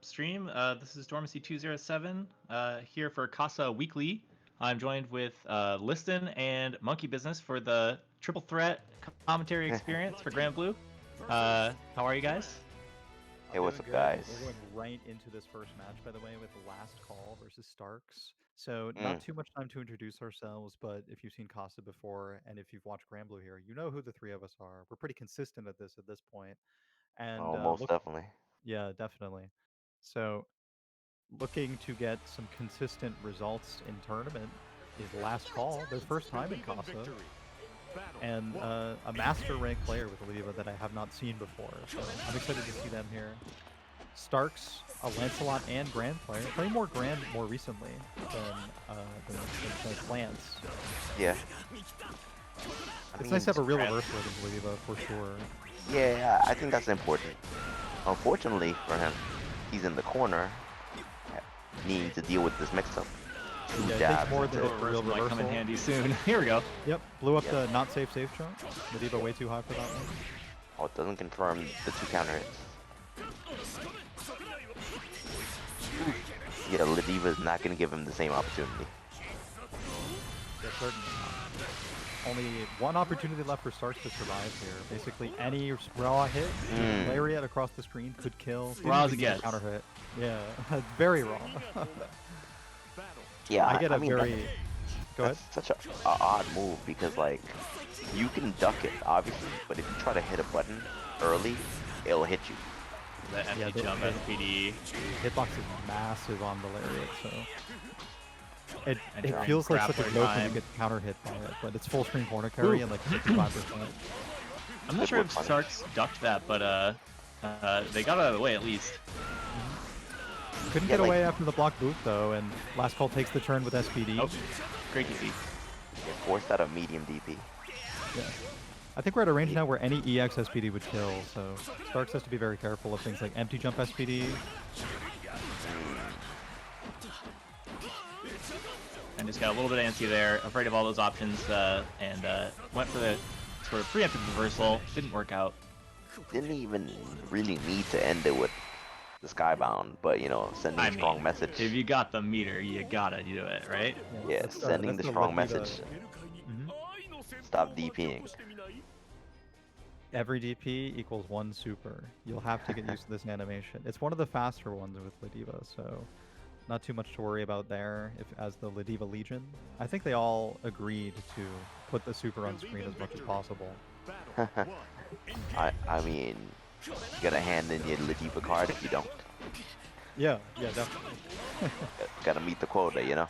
stream. This is Dormancy207 here for Casa Weekly. I'm joined with Liston and Monkey Business for the Triple Threat commentary experience for Grand Blue. How are you guys? Hey, what's up, guys? We're going right into this first match, by the way, with the LastCall versus Starks. So not too much time to introduce ourselves, but if you've seen Casa before and if you've watched Grand Blue here, you know who the three of us are. We're pretty consistent at this point. And Oh, most definitely. yeah, definitely. So looking to get some consistent results in tournament is LastCall, their first time in Casa. And a master rank player with Ladiva that I have not seen before. So I'm excited to see them here. Starks, a Lancelot and Gran player. Playing more Gran more recently than Lance. Yeah. It's nice to have a real reversal against Ladiva for sure. Yeah, I think that's important. Unfortunately for him, he's in the corner, needing to deal with this mix-up. Yeah, it takes more than a real reversal. Might come in handy soon. Here we go. Yep, blew up the not safe jump. Ladiva way too high for that one. Oh, it doesn't confirm the 2 counter hits. Yeah, Ladiva's not going to give him the same opportunity. Yeah, certainly not. Only one opportunity left for Starks to survive here. Basically, any raw hit, lariat across the screen could kill. Raw as it gets. Counter hit. Yeah, very raw. Yeah, I get a mean, very... Go ahead. Such a odd move because, like, you can duck it, obviously, but if you try to hit a button early, it'll hit you. The empty jump SPD. Hitbox is massive on the lariat, so... It trying feels to like grab such a their joke when time. you get counter hit by it, but it's full screen corner carry and like 55%. I'm not sure if Starks ducked that, but they got out of the way at least. Couldn't get away after the block boot though, and LastCall takes the turn with SPD. Oh, great to see. Yeah, forced out a medium DP. Yeah. I think we're at a range now where any EX SPD would kill, so Starks has to be very careful of things like empty jump SPD. And just got a little bit antsy there, afraid of all those options, and went for the sort of preemptive reversal. Didn't work out. Didn't even really need to end it with the Skybound, but, you know, sending a strong message. If you got the meter, you gotta do it, right? Yeah, sending the strong message. Stop DPing. Every DP equals 1 super. You'll have to get used to this animation. It's one of the faster ones with Ladiva, so not too much to worry about there as the Ladiva Legion. I think they all agreed to put the super on screen as much as possible. I mean, you gotta hand in your Ladiva card if you don't. Yeah, definitely. Gotta meet the quota, you know?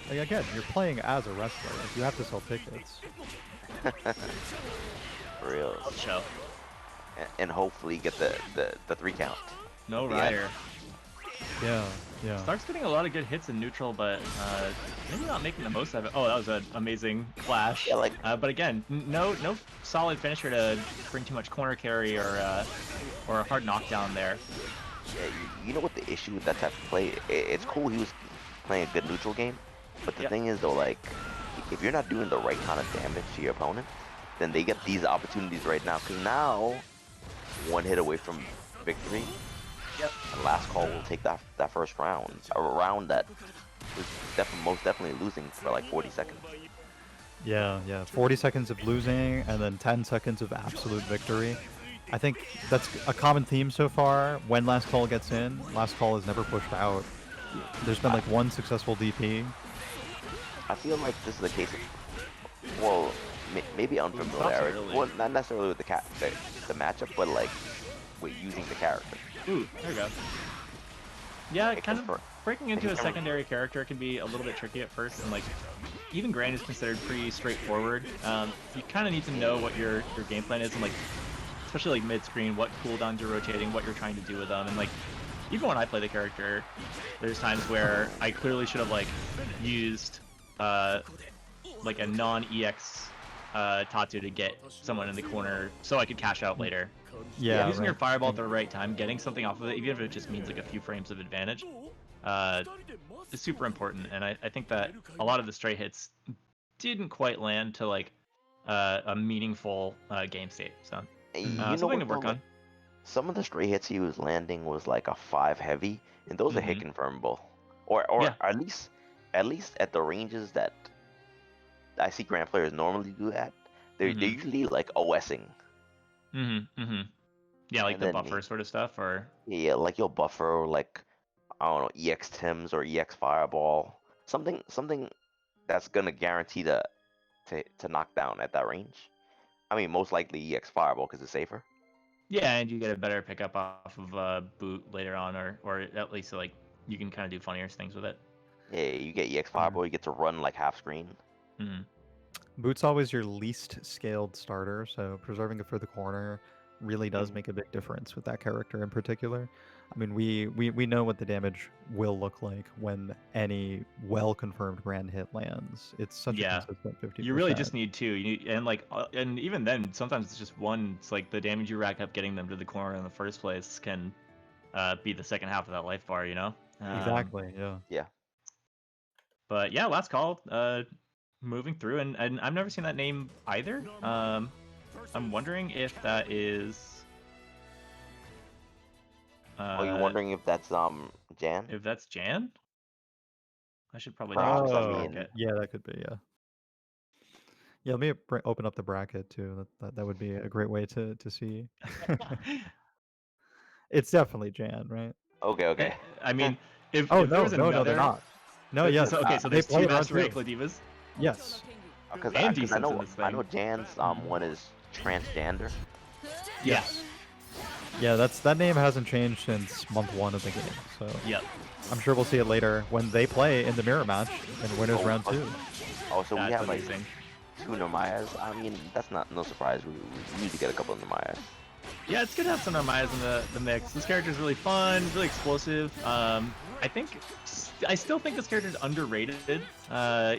Like, again, you're playing as a wrestler. Like, you have to sell tickets. For real. Show. And hopefully get the 3 count. No rider. Yeah. Stark's getting a lot of good hits in neutral, but maybe not making the most of it. Oh, that was an amazing flash. Yeah, but again, no solid finisher to bring too much corner carry or a hard knockdown there. Yeah, you know what the issue with that type of play? It's cool he was playing a good neutral game, but the thing is though, like, if you're not doing the right kind of damage to your opponent, then they get these opportunities right now. Because now, 1 hit away from victory. Yep. And LastCall will take that first round. A round that was most definitely losing for like 40 seconds. Yeah. 40 seconds of losing and then 10 seconds of absolute victory. I think that's a common theme so far. When LastCall gets in, LastCall is never pushed out. There's been like 1 successful DP. I feel like this is the case of, well, maybe unfamiliarity. Well, not necessarily with the matchup, but like with using the character. Ooh, there we go. Yeah, kind of breaking into a secondary character can be a little bit tricky at first, and like even Gran is considered pretty straightforward. You kind of need to know what your game plan is, and like especially like mid-screen, what cooldowns you're rotating, what you're trying to do with them, and like even when I play the character, there's times where I clearly should have like used like a non-EX Tatsu to get someone in the corner so I could cash out later. Yeah, using your fireball at the right time, getting something off of it, even if it just means like a few frames of advantage, is super important. And I think that a lot of the straight hits didn't quite land to like a meaningful game state. So something to work on. some of the stray hits he was landing was like a 5 heavy, and those are hit confirmable, or Yeah. at least at the ranges that I see Grand players normally do that. They're usually like OSing. Yeah, like And the then buffer sort of stuff, or yeah, like you'll buffer like I don't know EX Tims or EX Fireball, something that's gonna guarantee to knock down at that range. I mean, most likely EX Fireball because it's safer. yeah, and you get a better pickup off of boot later on, or at least like you can kind of do funnier things with it. Yeah, you get EX Fireball, you get to run like half screen. Boot's always your least scaled starter, so preserving it for the corner really does make a big difference with that character in particular. I mean, we know what the damage will look like when any well-confirmed grand hit lands. It's such a consistent 50%. You really just need 2. You need, and even then, sometimes it's just 1. It's like the damage you rack up getting them to the corner in the first place can be the second half of that life bar, you know? Exactly, yeah. Yeah. But yeah, LastCall, moving through, and I've never seen that name either. I'm wondering if that is... Are you wondering if that's Jan? If that's Jan? I should probably Perhaps, check I the mean, bracket. Yeah, that could be, yeah. Yeah, let me open up the bracket too. That would be a great way to see. It's definitely Jan, right? Okay. I mean, if no, there was another... they're not. No, yes. Okay, so there's play 2 around Master Rank too. Ladivas? Yes. Because And I decents know in this I know thing. Jan's one is transgender. Yeah. Yeah, that name hasn't changed since month 1 of the game. So Yep. I'm sure we'll see it later when they play in the mirror match in winners round 2. Oh, so we That's have amazing. like 2 Narmayas. I mean, that's no surprise. We need to get a couple of Narmayas. Yeah, it's good to have some Narmayas in the mix. This character is really fun, really explosive. I still think this character is underrated,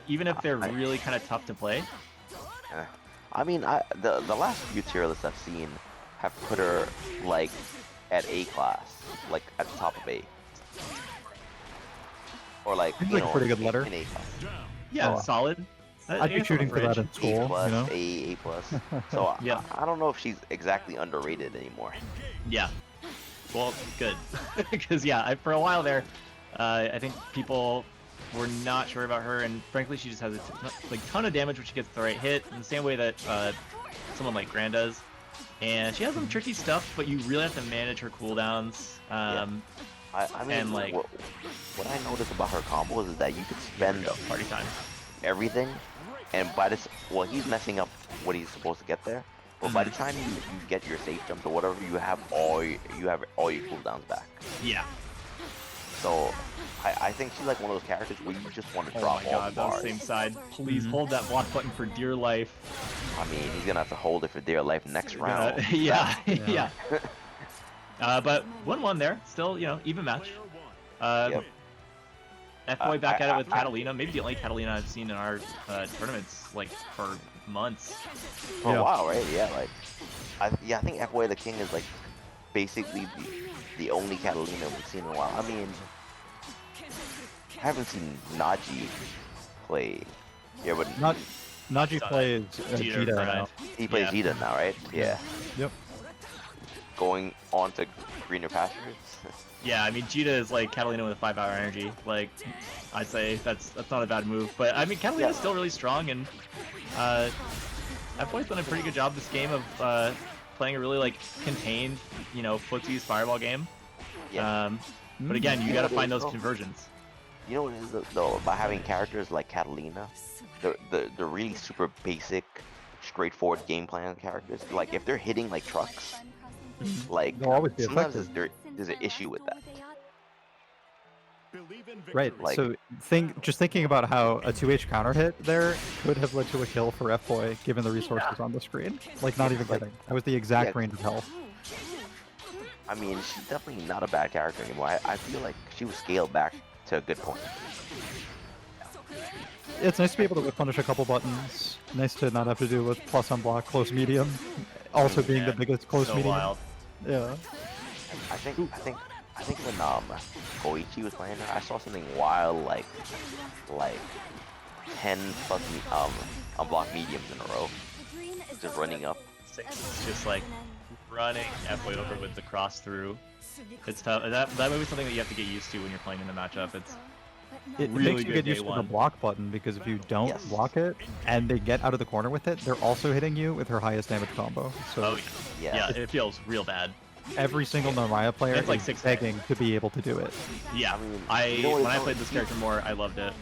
even if they're really kind of tough to play. I mean, the last few tier lists I've seen have put her like at A class, like at the top of A, or like Seems like a pretty good letter. in A class. Yeah, Oh. solid. I'd be shooting for that in school, A plus, you know? A plus. So Yeah. I don't know if she's exactly underrated anymore. Yeah. Well, good. Because yeah, for a while there, I think people were not sure about her, and frankly, she just has a ton of damage when she gets the right hit, in the same way that someone like Gran does. And she has some tricky stuff, but you really have to manage her cooldowns. I mean, and like what I noticed about her combos is that you could spend party time. everything, and by this, well, he's messing up what he's supposed to get there. But by the time you get your safe jumps or whatever, you have all your cooldowns back. Yeah. So I think she's like one of those characters where you just want to Oh drop my all god, the that was bars. same side. Please hold that block button for dear life. I mean, he's gonna have to hold it for dear life next round. Yeah. But 1-1 there, still, even match. Yep. FBoy back at it with Katalina, maybe the only Katalina I've seen in our tournaments, like, for months. For a while, right? Yeah, like, I think FBoydaKing is like basically the only Katalina we've seen in a while. I mean, I haven't seen Naji play. Yeah, but Naji plays Zeta now. He plays Zeta now, right? Yeah. Yep. Going on to greener pastures. Yeah, I mean, Jita is like Katalina with a 5-hour energy. Like, I'd say that's not a bad move. But I mean, Catalina's still really strong, and FBoy's done a pretty good job this game of playing a really like contained, footsies fireball game. Yeah. But again, you got to find those conversions. You know what it is though? By having characters like Katalina, the really super basic, straightforward game plan characters. Like if they're hitting like trucks, like They'll always be sometimes effective. there's an issue with that. Right. Like- So just thinking about how a 2H counter hit there could have led to a kill for FBoy, given the resources on the screen. Like not even kidding. That was the exact range of health. I mean, she's definitely not a bad character anymore. I feel like she was scaled back to a good point. It's nice to be able to whip punish a couple buttons. Nice to not have to do with plus on block, close medium. Also being the biggest close so medium. Wild. Yeah. I think when Koichi was playing her, I saw something wild like 10 plus unblocked mediums in a row, just running up. It's just like running F-Boyd over with the cross through. It's tough. That might be something that you have to get used to when you're playing in the matchup. It's It really makes you good get used day to the one. block button, because if you don't Yes. block it and they get out of the corner with it, they're also hitting you with her highest damage combo. So Oh Yeah. yeah, it feels real bad. every single Narmaya player It's like is 6 begging to be able to do it. Yeah, I mean, I you know what when I it's played like? this character more, I loved it.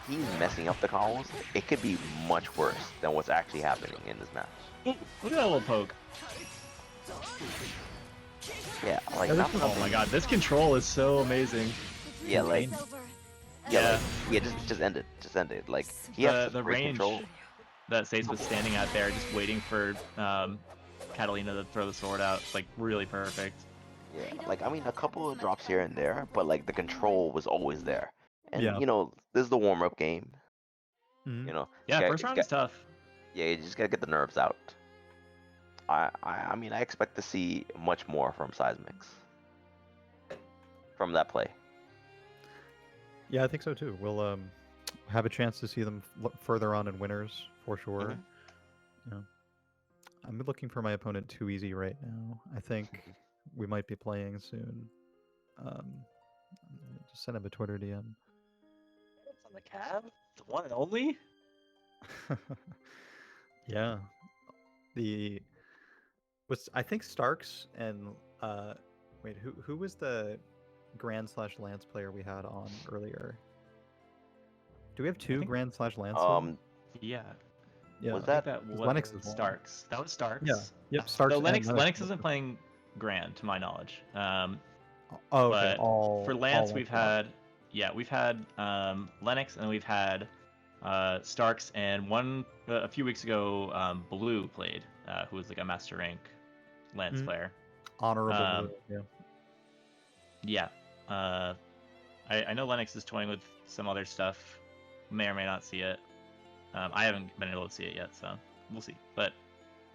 He's messing up the combos. It could be much worse than what's actually happening in this match. Ooh, look at that little poke. Yeah, like Yeah, not for Oh nothing. my god, this control is so amazing. Yeah, like Yeah. just end it. Just end it. Like he has The great range control. that Seis was standing at there, just waiting for Katalina to throw the sword out, it's like really perfect. Yeah, like I mean a couple of drops here and there, but like the control was always there. And Yeah. you know, this is the warm-up game. Mhm. You know, Yeah, you first round is tough. yeah, you just gotta get the nerves out. I mean, I expect to see much more from SeisSixMX from that play. Yeah, I think so too. We'll have a chance to see them further on in winners for sure. Yeah. I'm looking for my opponent too easy right now. I think we might be playing soon. Just send him a Twitter DM. It's on the cab, the one and only. Yeah. I think Starks and wait, who was the Gran/Lance player we had on earlier? Do we have two think- Gran/Lance? Yeah. Yeah. Was I think that that was Lennox is one. Starks. That was Starks. Yeah. Yep. Starks. So and Lennox isn't playing Gran, to my knowledge. Oh, okay. But All for Lance, all we've Lancelot. had Lennox, and then we've had Starks, and a few weeks ago, Blue played, who was like a master rank Lance Mm. player. Honorable. Blue, yeah. Yeah. I know Lennox is toying with some other stuff. May or may not see it. I haven't been able to see it yet, so we'll see. But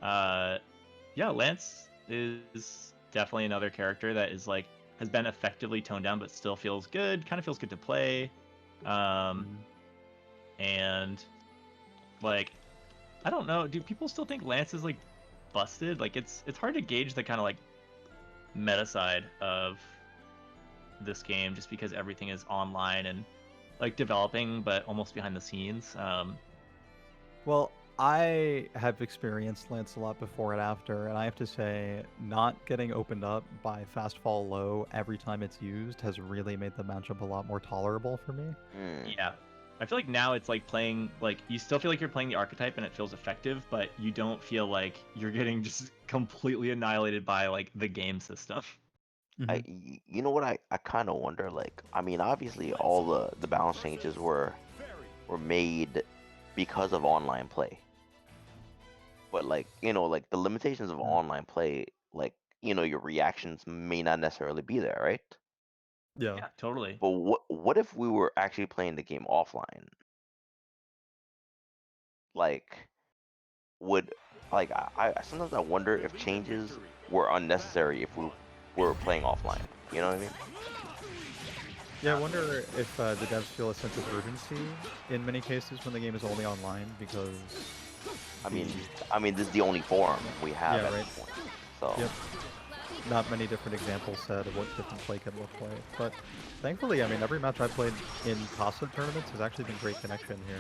yeah, Lance is definitely another character that is like has been effectively toned down, but still feels good. Kind of feels good to play. And like, I don't know. Do people still think Lance is like busted? Like, it's hard to gauge the kind of like meta side of this game just because everything is online and like developing, but almost behind the scenes. Well, I have experienced Lancelot before and after, and I have to say, not getting opened up by fast fall low every time it's used has really made the matchup a lot more tolerable for me. Yeah. I feel like now it's like playing, like, you still feel like you're playing the archetype and it feels effective, but you don't feel like you're getting just completely annihilated by, like, the game system. You know what I kind of wonder, like, I mean, obviously all the balance changes were made because of online play. But like, you know, like the limitations of online play, like, you know, your reactions may not necessarily be there, right? Yeah. Yeah, totally. But what if we were actually playing the game offline? Like, I sometimes I wonder if changes were unnecessary if we were playing offline. You know what I mean? Yeah, I wonder if the devs feel a sense of urgency in many cases when the game is only online, because I mean, this is the only forum we have Yeah, at right. this point. So Yep. Not many different examples said of what different play can look like. But thankfully, I mean, every match I've played in Casa tournaments has actually been great connection here.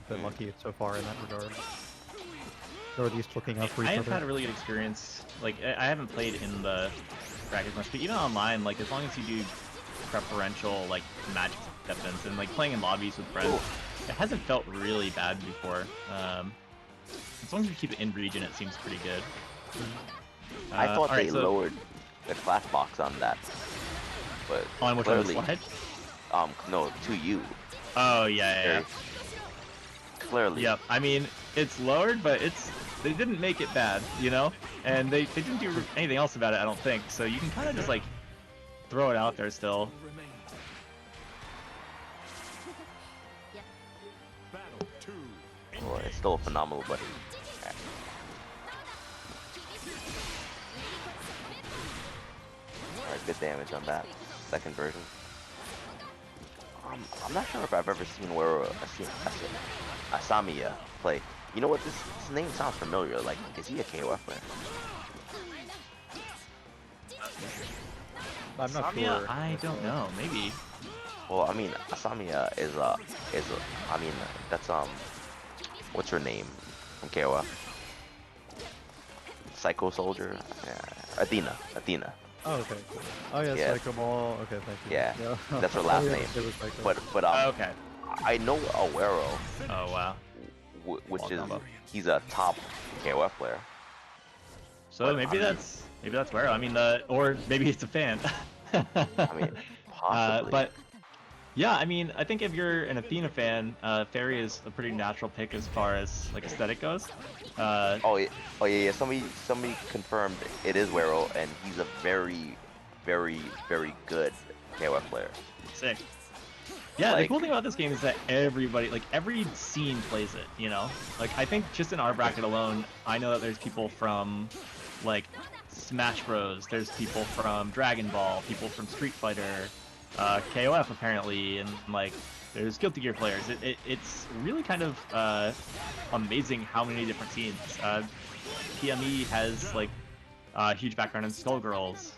Been lucky so far in that regard. Northeast looking out for each I have other. had a really good experience. Like, I haven't played in the brackets much, but even online, like, as long as you do preferential, like, magic acceptance and, like, playing in lobbies with friends, it hasn't felt really bad before. As long as you keep it in region, it seems pretty good. I thought they alright, so lowered the class box on that, but on which one, the clearly, slide? no, to you. Oh, yeah. Clearly. Yep. I mean, it's lowered, but they didn't make it bad, you know? And they didn't do anything else about it, I don't think. So you can kind of just, like, throw it out there still. Well, it's still a phenomenal buddy. Alright, good damage on that second version. I'm not sure if I've ever seen where Asamiya play. You know what? This name sounds familiar. Like, is he a KOF player? I'm not Samia, sure. I don't know. Maybe. Well, I mean, Samia I mean, that's what's her name from KOF? Psycho Soldier? Yeah. Athena. Oh, okay, cool. Oh yeah, Yeah. Psycho Ball. Okay, thank you. Yeah, Yeah. that's her Oh, last yeah, name. it was Psycho. But Okay. I know Aguero, Oh wow. which Ball is combo. he's a top KOF player. So But, maybe I mean- that's where I mean or maybe it's a fan. I mean, possibly. But yeah, I mean, I think if you're an Athena fan, Ferry is a pretty natural pick as far as like aesthetic goes. Oh yeah. Somebody confirmed it is Wero, and he's a very, very, very good KOF player. Sick. Yeah, the Like- cool thing about this game is that everybody, like every scene plays it, you know? Like I think just in our bracket alone, I know that there's people from like Smash Bros, there's people from Dragon Ball, people from Street Fighter, KOF apparently, and like there's Guilty Gear players. It's really kind of amazing how many different scenes. PME has like a huge background in Skullgirls.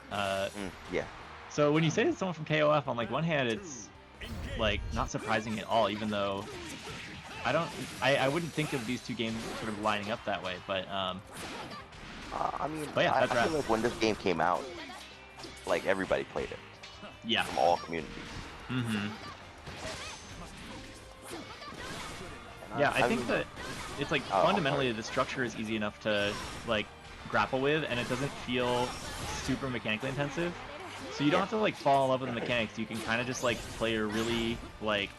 Yeah. So when you say it's someone from KOF, on like one hand, it's like not surprising at all, even though I wouldn't think of these two games sort of lining up that way, but I mean, But yeah, I that's feel right. like when this game came out, like everybody played it yeah. from all communities. Mm-hmm. And Yeah, I think mean, that it's like Oh, I'm fundamentally the structure is easy enough to like grapple with, and it doesn't feel super mechanically intensive. So you don't Yeah. have to like fall in love with the mechanics. You can kind of just like play a really like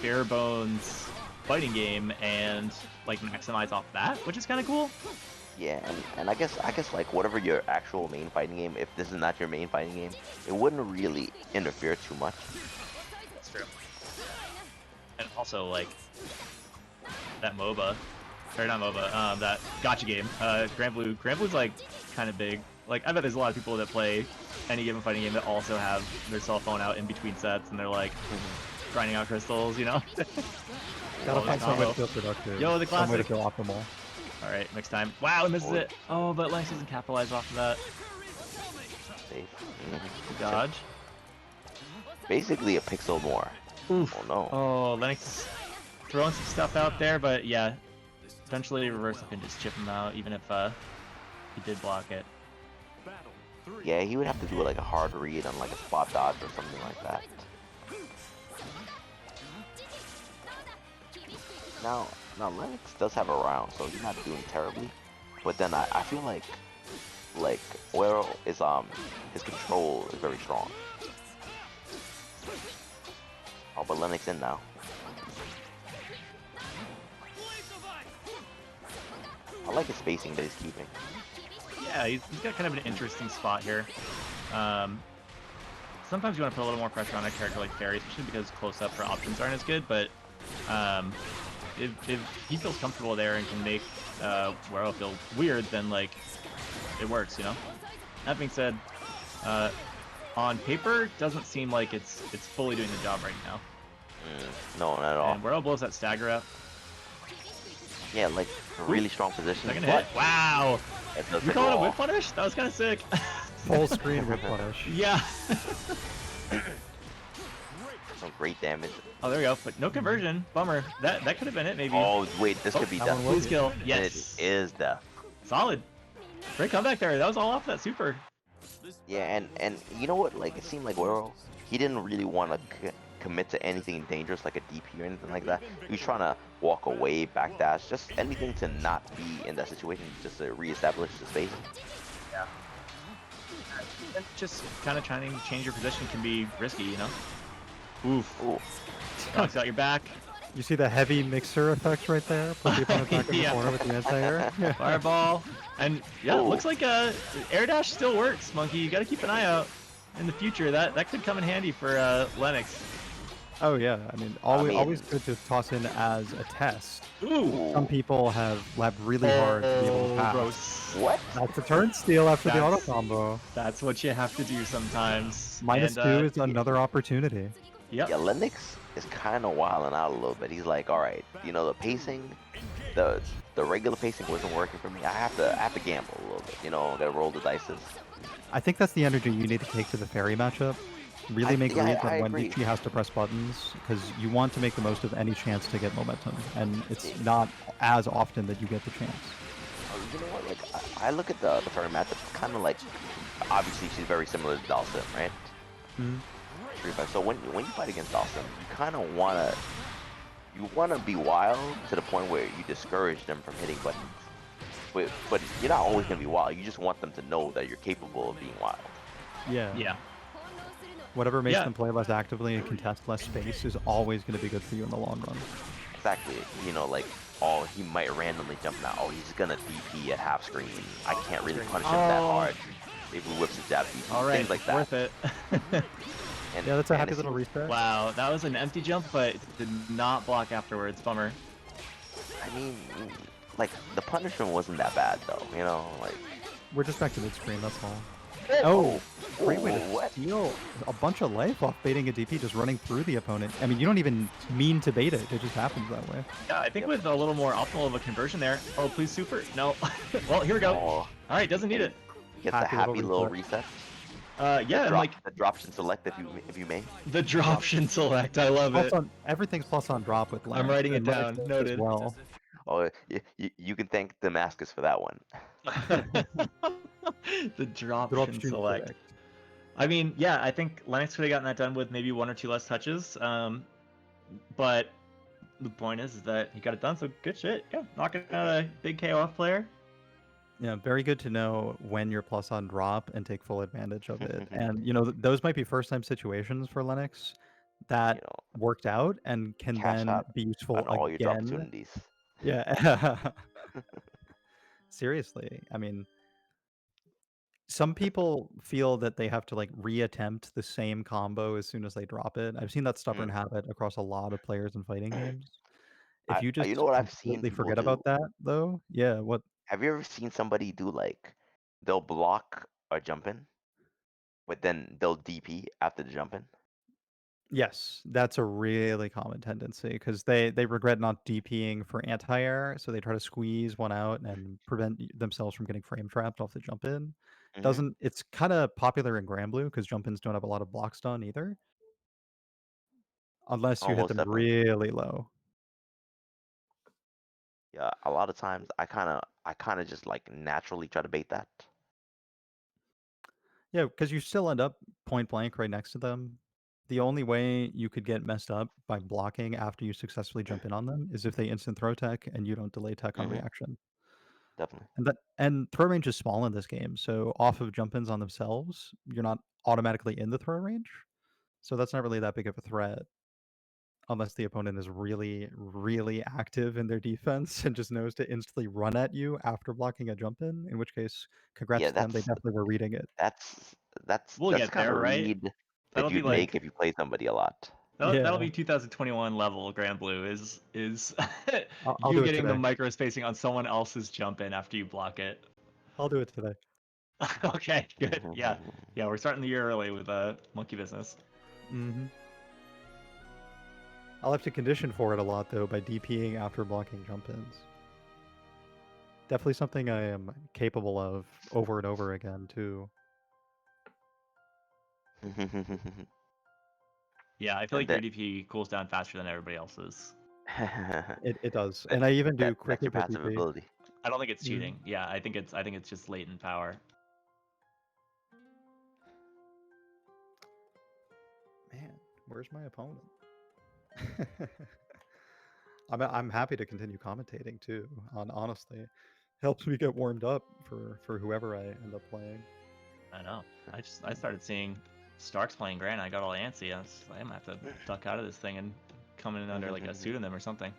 bare bones fighting game and like maximize off that, which is kind of cool. Yeah, and I guess like whatever your actual main fighting game, if this is not your main fighting game, it wouldn't really interfere too much. That's true. And also like that MOBA, or not MOBA, that gacha game, Grand Blue's like kind of big. Like I bet there's a lot of people that play any given fighting game that also have their cell phone out in between sets and they're like grinding out crystals, you know? Gotta Oh, find the some way to combo. feel productive. Yo, the Some way to classic. feel optimal. All right, next time. Wow, misses Oh. it. Oh, but Lennox doesn't capitalize off of that. Safe. Dodge. Basically a pixel more. Oof. Oh no. Oh, Lennox is throwing some stuff out there, but yeah, eventually reverse up and just chip him out, even if he did block it. Yeah, he would have to do like a hard read on like a spot dodge or something like that. Now Lennox does have a round, so he's not doing terribly. But then I feel like Oero is his control is very strong. Oh, but Lennox in now. I like the spacing that he's keeping. Yeah, he's got kind of an interesting spot here. Sometimes you want to put a little more pressure on a character like Ferry, especially because close-up for options aren't as good, but if he feels comfortable there and can make Wero feel weird, then like it works, you know? That being said, on paper, doesn't seem like it's fully doing the job right now. No, not at all. And Wero blows that stagger up. Yeah, like a really strong position. Second but hit. Wow! it does You take call it a long. whip punish? That was kind of sick. Full screen whip punish. Yeah. Some great damage. Oh, there we go. But no conversion. Bummer. That could have been it, maybe. Oh wait, this Oh, could be that death. one was Blue skill. And Yes. it is death. Solid. Great comeback there. That was all off that super. Yeah, and you know what? Like it seemed like Wero, he didn't really want to commit to anything dangerous like a DP or anything like that. He was trying to walk away, backdash, just anything to not be in that situation, just to reestablish the space. Yeah. And just kind of trying to change your position can be risky, you know? Oof. Ooh. Knocks out your back. You see the heavy mixer effect right there? Put the opponent back in the Yeah. corner with the anti-air. Fireball. And yeah, it Ooh. looks like air dash still works, Monkey. You got to keep an eye out in the future. That could come in handy for Lennox. Oh yeah, I mean, always, mean- always good to toss in as a test. Ooh. Some people have labbed really hard to be able to pass. gross. What? That's a turn steal after the auto That's- combo. That's what you have to do sometimes. Minus And, 2 is another opportunity. Yep. Yeah, Lennox is kind of wilding out a little bit. He's like, all right, you know, the pacing, the regular pacing wasn't working for me. I have to gamble a little bit. You know, gotta roll the dice. I think that's the energy you need to take to the Ferry matchup. Really make reads I on when agree. she has to press buttons, because you want to make the most of any chance to get momentum, and it's not as often that you get the chance. You know what? Like I look at the Ferry matchup, kind of like obviously she's very similar to Dawson, right? Mm. So when you fight against Dawson, you kind of wanna be wild to the point where you discourage them from hitting buttons. But you're not always gonna be wild. You just want them to know that you're capable of being wild. Yeah. Yeah. Whatever makes them play less actively and contest less space is always going to be good for you in the long run. Exactly. You know, like, oh, he might randomly jump now. Oh, he's gonna DP at half screen. I can't really punish him that hard if he whips his jab DP. All right, Things like that. worth it. And, yeah, that's a happy little reset. Wow, that was an empty jump, but it did not block afterwards. Bummer. I mean, like, the punishment wasn't that bad, though. You know, like. We're just back to mid-screen, that's all. Oh, great way to steal a bunch of life off baiting a DP, just running through the opponent. I mean, you don't even mean to bait it. It just happens that way. Yeah, I think with a little more optimal of a conversion there. Oh, please super. No. Well, here we go. All right, doesn't need it. Gets a happy little reset. Yeah, and like the droption select if you may. The droption select, I love it. Everything's plus on drop with Lennox. I'm writing it down. Noted. Well. Oh, you can thank Damascus for that one. The droption select. I mean, yeah, I think Lennox could have gotten that done with maybe 1 or 2 less touches. But the point is that he got it done, so good shit. Yeah, knocking out a big KO off player. Yeah, very good to know when you're plus on drop and take full advantage of it. And, you know, those might be first-time situations for Lennox that worked out and can then be useful on all again. your opportunities. Yeah. Seriously. I mean, some people feel that they have to like reattempt the same combo as soon as they drop it. I've seen that stubborn habit across a lot of players in fighting games. If you just you know what I've seen completely people forget do? about that, though, yeah, what? Have you ever seen somebody do like they'll block a jump in, but then they'll DP after the jump in? Yes, that's a really common tendency because they regret not DPing for anti-air, so they try to squeeze one out and prevent themselves from getting frame trapped off the jump in. It's kind of popular in Gran Blue because jump ins don't have a lot of block stun either, unless you hit them really low. Yeah, a lot of times I kind of just like naturally try to bait that. Yeah, because you still end up point blank right next to them. The only way you could get messed up by blocking after you successfully jump in on them is if they instant throw tech and you don't delay tech on reaction. Definitely. And throw range is small in this game, so off of jump ins on themselves, you're not automatically in the throw range. So that's not really that big of a threat. Unless the opponent is really, really active in their defense and just knows to instantly run at you after blocking a jump in which case, congrats to them, they definitely were reading it. That's we'll that's kind of read that you'd make if you play somebody a lot. That'll be 2021 level Gran Blue is I'll you do getting the today. micro spacing on someone else's jump in after you block it. I'll do it today. Okay, good. Yeah, we're starting the year early with monkey business. I'll have to condition for it a lot though by DPing after blocking jump ins. Definitely something I am capable of over and over again too. Yeah, I feel like your DP cools down faster than everybody else's. It does, and I even do quick your passive DP. ability. I don't think it's cheating. Yeah, I think it's just latent power. Man, where's my opponent? I'm happy to continue commentating too. Honestly, helps me get warmed up for whoever I end up playing. I know. I started seeing Starks playing Gran. I got all antsy. I'm gonna have to duck out of this thing and come in under like a pseudonym or something.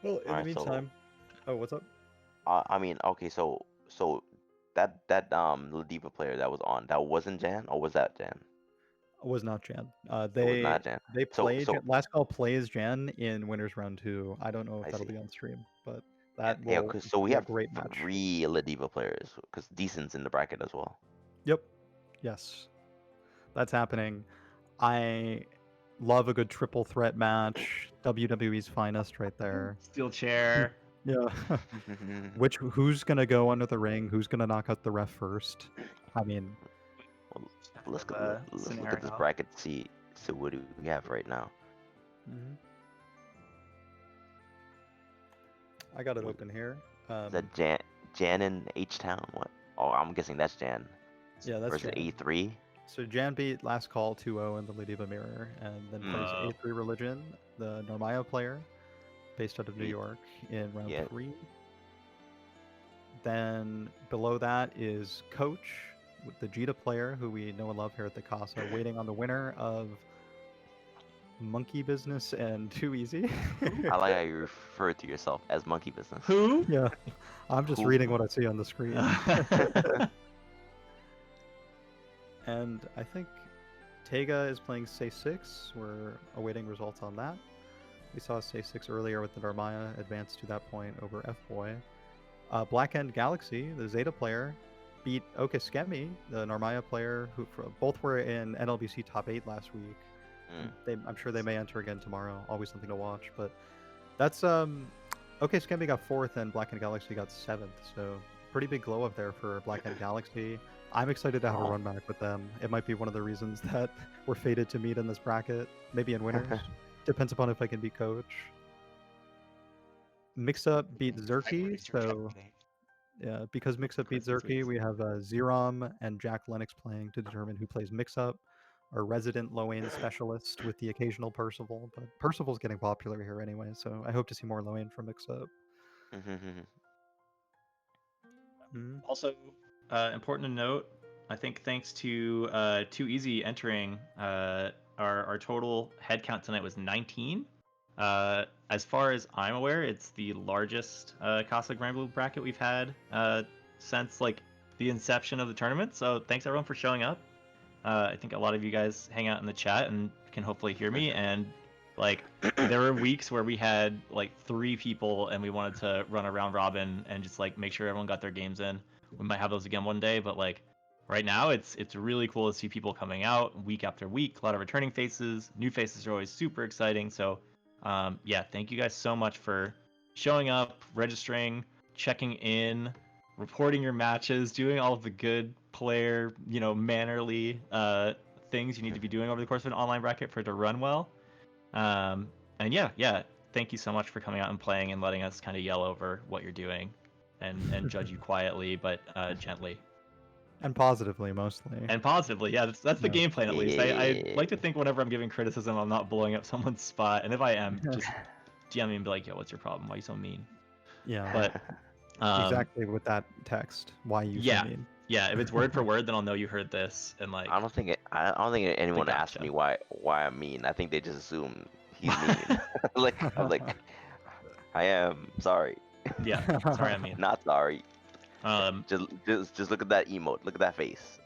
Well, in the meantime, what's up? I mean, okay, so that Ladiva player that was on, that wasn't Jan, or was that Jan? Was not Jan. It was not Jan. They played LastCall plays Jan in winners round 2. I don't know if that'll be on stream, but that will so we be have a great match. 3 Ladiva players because Decent's in the bracket as well. Yep. Yes. That's happening. I love a good triple threat match. WWE's finest right there. Steel chair. Yeah. Who's gonna go under the ring? Who's gonna knock out the ref first? I mean, Well, let's look at this Scenario. bracket. See what do we have right now. I got it open here. Is that Jan in H Town? What? Oh, I'm guessing that's Jan. Yeah, that's versus Jan. A3. So Jan beat LastCall 2-0 in the Ladiva mirror, and then plays A3 Religion, the Narmaya player, based out of New York, in round 3. Then below that is Coach, with the Zeta player, who we know and love here at the Casa, waiting on the winner of Monkey Business and Too Easy. I like how you refer to yourself as Monkey Business. Who? Yeah, I'm just reading what I see on the screen. And I think Teiga is playing SeisSix. We're awaiting results on that. We saw SeisSix earlier with the Narmaya advance to that point over FBoy. BlackEndGalaxy, the Zeta player, beat Okeskemi, the Narmaya player, who both were in NLBC top 8 last week. I'm sure they may enter again tomorrow. Always something to watch. But that's Okeskemi got 4th and BlackEndGalaxy got 7th. So pretty big glow up there for BlackEndGalaxy. I'm excited to have a run back with them. It might be one of the reasons that we're fated to meet in this bracket. Maybe in winners. Depends upon if I can beat Coach. Mixup beat Zerky, so yeah, because Mixup beat Zerky, we have Xerom and Jack Lennox playing to determine who plays Mixup, our resident Lowain specialist with the occasional Percival. But Percival's getting popular here anyway, so I hope to see more Lowain from Mixup. Also, important to note, I think thanks to Too Easy entering, our total head count tonight was 19. As far as I'm aware, it's the largest Casa Grand Blue bracket we've had since like the inception of the tournament. So thanks everyone for showing up. I think a lot of you guys hang out in the chat and can hopefully hear me. And like there were weeks where we had like 3 people and we wanted to run a round robin and just like make sure everyone got their games in. We might have those again one day, but like right now it's really cool to see people coming out week after week. A lot of returning faces. New faces are always super exciting. So yeah, thank you guys so much for showing up, registering, checking in, reporting your matches, doing all of the good player, mannerly things you need to be doing over the course of an online bracket for it to run well. And yeah, thank you so much for coming out and playing and letting us kind of yell over what you're doing and judge you quietly but gently. And positively, mostly. And positively, yeah, that's the game plan at least. I like to think whenever I'm giving criticism, I'm not blowing up someone's spot. And if I am, just DM me and be like, yo, what's your problem? Why are you so mean? Yeah. But exactly with that text. Why you so mean? Yeah, if it's word for word, then I'll know you heard this. And like, I don't think anyone asked me why I'm mean. I think they just assume he's mean. I'm like, I am sorry. Yeah, sorry, I'm mean. Not sorry. Just look at that emote. Look at that face.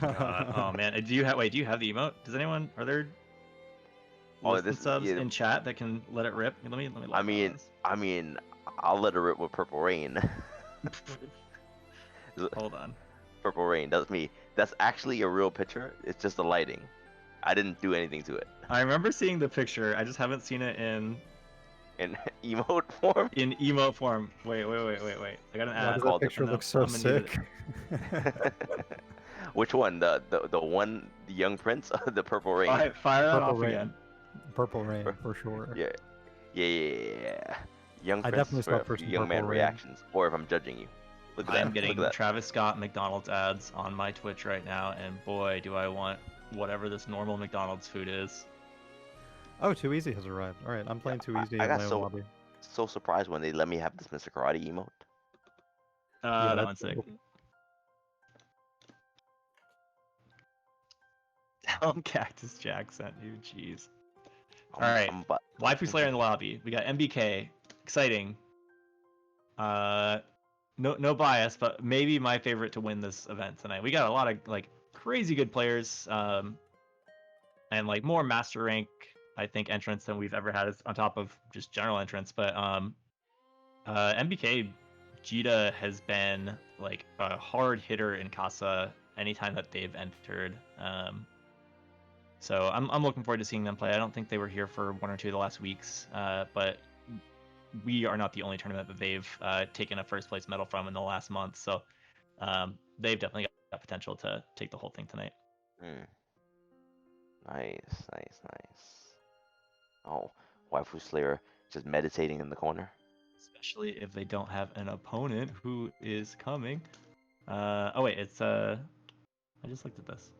Oh man, do you have the emote? Does anyone? Are there subs in chat that can let it rip? Let me. I mean, I'll let it rip with Purple Rain. Hold on. Purple Rain. That's me. That's actually a real picture. It's just the lighting. I didn't do anything to it. I remember seeing the picture. I just haven't seen it in emote form. In emote form. Wait. I got an ad. That picture looks so sick. Which one? The one, the young prince, or the Purple Rain? Fire that off again. Purple Rain for sure. Yeah. Young I prince definitely saw first young man Rain. reactions, or if I'm judging you. Look at I'm getting Travis Scott McDonald's ads on my Twitch right now, and boy, do I want whatever this normal McDonald's food is. Oh, Too Easy has arrived. All right, I'm playing Too Easy in my own lobby. So surprised when they let me have this Mr. Karate emote. That one's sick. Tell him Cactus Jack sent you. Jeez. All right. Waifu Slayer in the lobby. We got MBK. Exciting. No bias, but maybe my favorite to win this event tonight. We got a lot of like crazy good players, and like more master rank, I think, entrants than we've ever had on top of just general entrants. But MBK Zeta has been like a hard hitter in Casa anytime that they've entered. So I'm looking forward to seeing them play. I don't think they were here for 1 or 2 of the last weeks, but we are not the only tournament that they've taken a first place medal from in the last month. So they've definitely got potential to take the whole thing tonight. Nice. Oh, Waifu Slayer just meditating in the corner. Especially if they don't have an opponent who is coming. Oh wait, it's I just looked at this.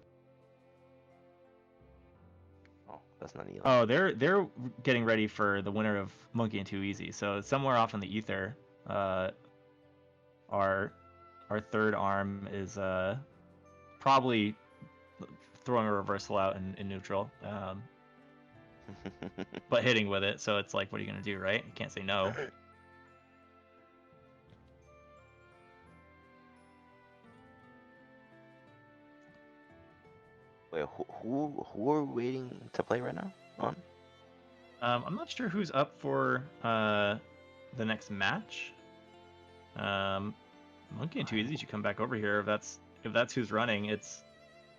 Oh, that's not Elon. Oh, they're getting ready for the winner of Monkey and Too Easy. So somewhere off in the ether, our third arm is probably throwing a reversal out in neutral, but hitting with it. So it's like, what are you gonna do, right? You can't say no. Wait, who are we waiting to play right now? On? I'm not sure who's up for the next match. Monkey and Too Easy should come back over here if that's who's running. It's